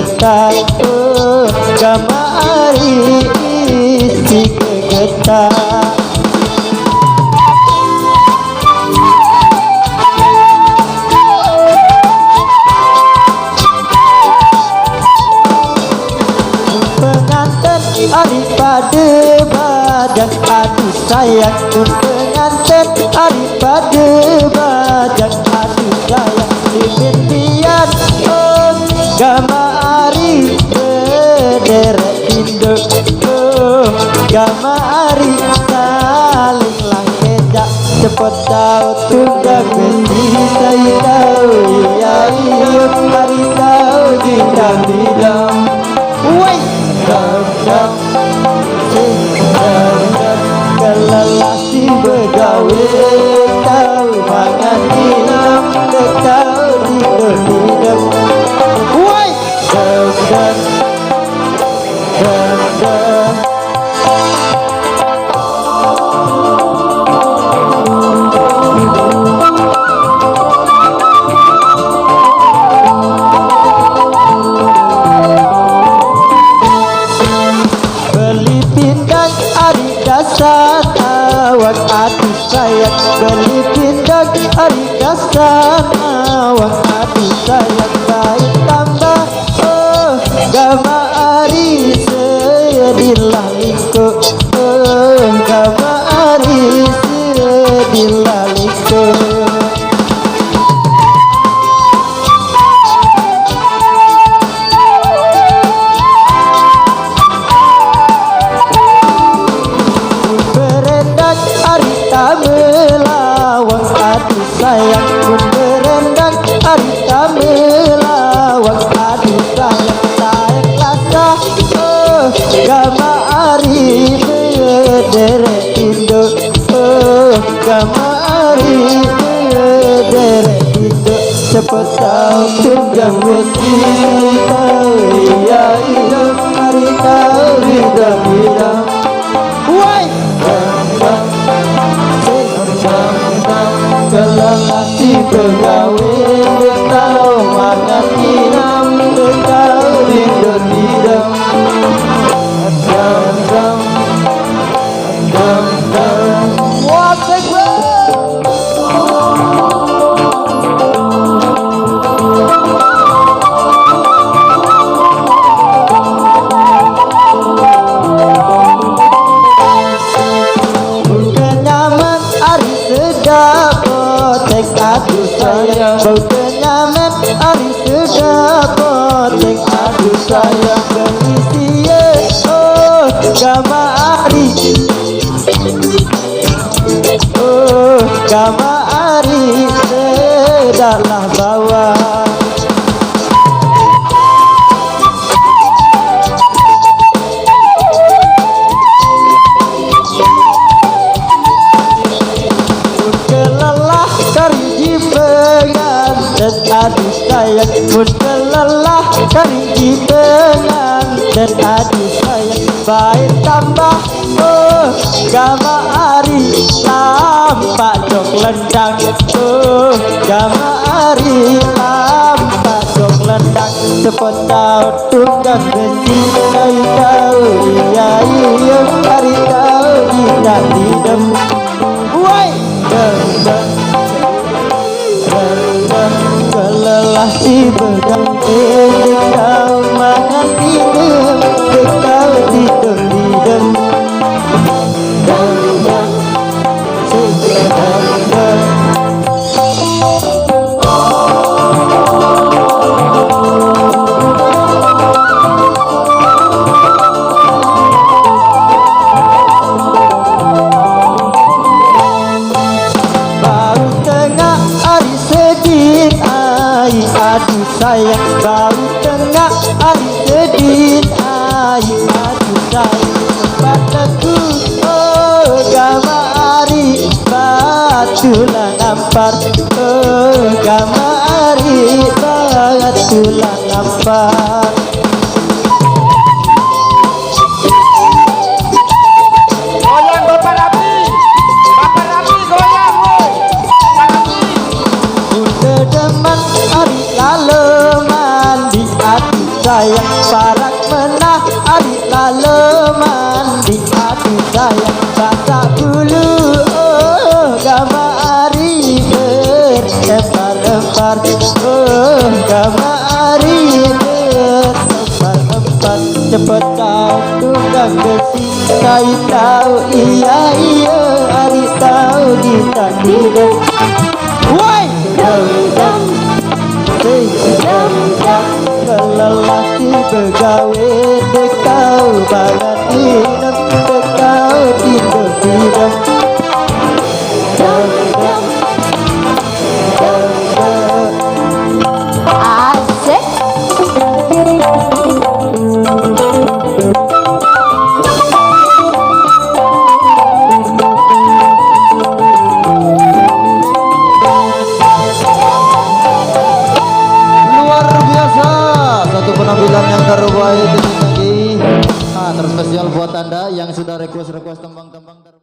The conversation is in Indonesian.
getar kamari isi getar. Pengantin hari pada badan aduh sayang, pengantin hari pada badan aduh sayang, impian gamari berderet induk gamari saling lang kejak cepet tahu tunggang besi saya tahu ya iya hari tahu bidang bidang woi dam dam kelelasi begawe tahu mangan dinam tahu tidur tidur woi dam dam dam dam. Beli pindang hari dasar awak hati sayang, beli pindang hari dasar awak hati sayang, baik tambah gama hari sedilah liko gama hari sedilah liko. Berendang harita melawang hati sayang, berendang harita melawang hati sayang, sayang rasa gama hari berderet induk gama hari berderet induk cepet tahu tunggang besi tahu iya iya hari tahu bidang bidang woi kelelasi begawe tahu mangan dinam tahu tidur tidur dam dam dam dam what's it kenyaman hari sedap potek aduh sayang, bau kenyaman hari sedap potek aduh sayang, berisia gama hari gama hari sedahlah bawa. Kelelah kariji pengantin aduh sayang, pun kelelah kariji pengantin aduh sayang, baik tambah gama hari lampak jok lendang gama hari lampak jok lendang cepet tahu tunggang besi hari tahu iya iya hari tahu tidak tidak woi dam dam dam dam kelelah si begang tahu mangan tidur tahu tidur tidur dam dam dam dam. Baru tengah hari sedih aduh sayang, baru tengah hari sedih aduh sayang, padaku gama hari batulah nampar gama hari batulah nampar. Goyang Bapak Rapi goyang woi. Udah demen hari lalu mandi hati sayang, kamari empat cepet kau tukang besi kai tahu iya iya hari tahu di takdir woi dam dam dam dam lelaki begawe dekau banget inem dekau tidak tidak dam dam asik Luar biasa, satu penampilan yang terbaik ini lagi. Nah, terspesial buat Anda yang sudah request tembang-tembang.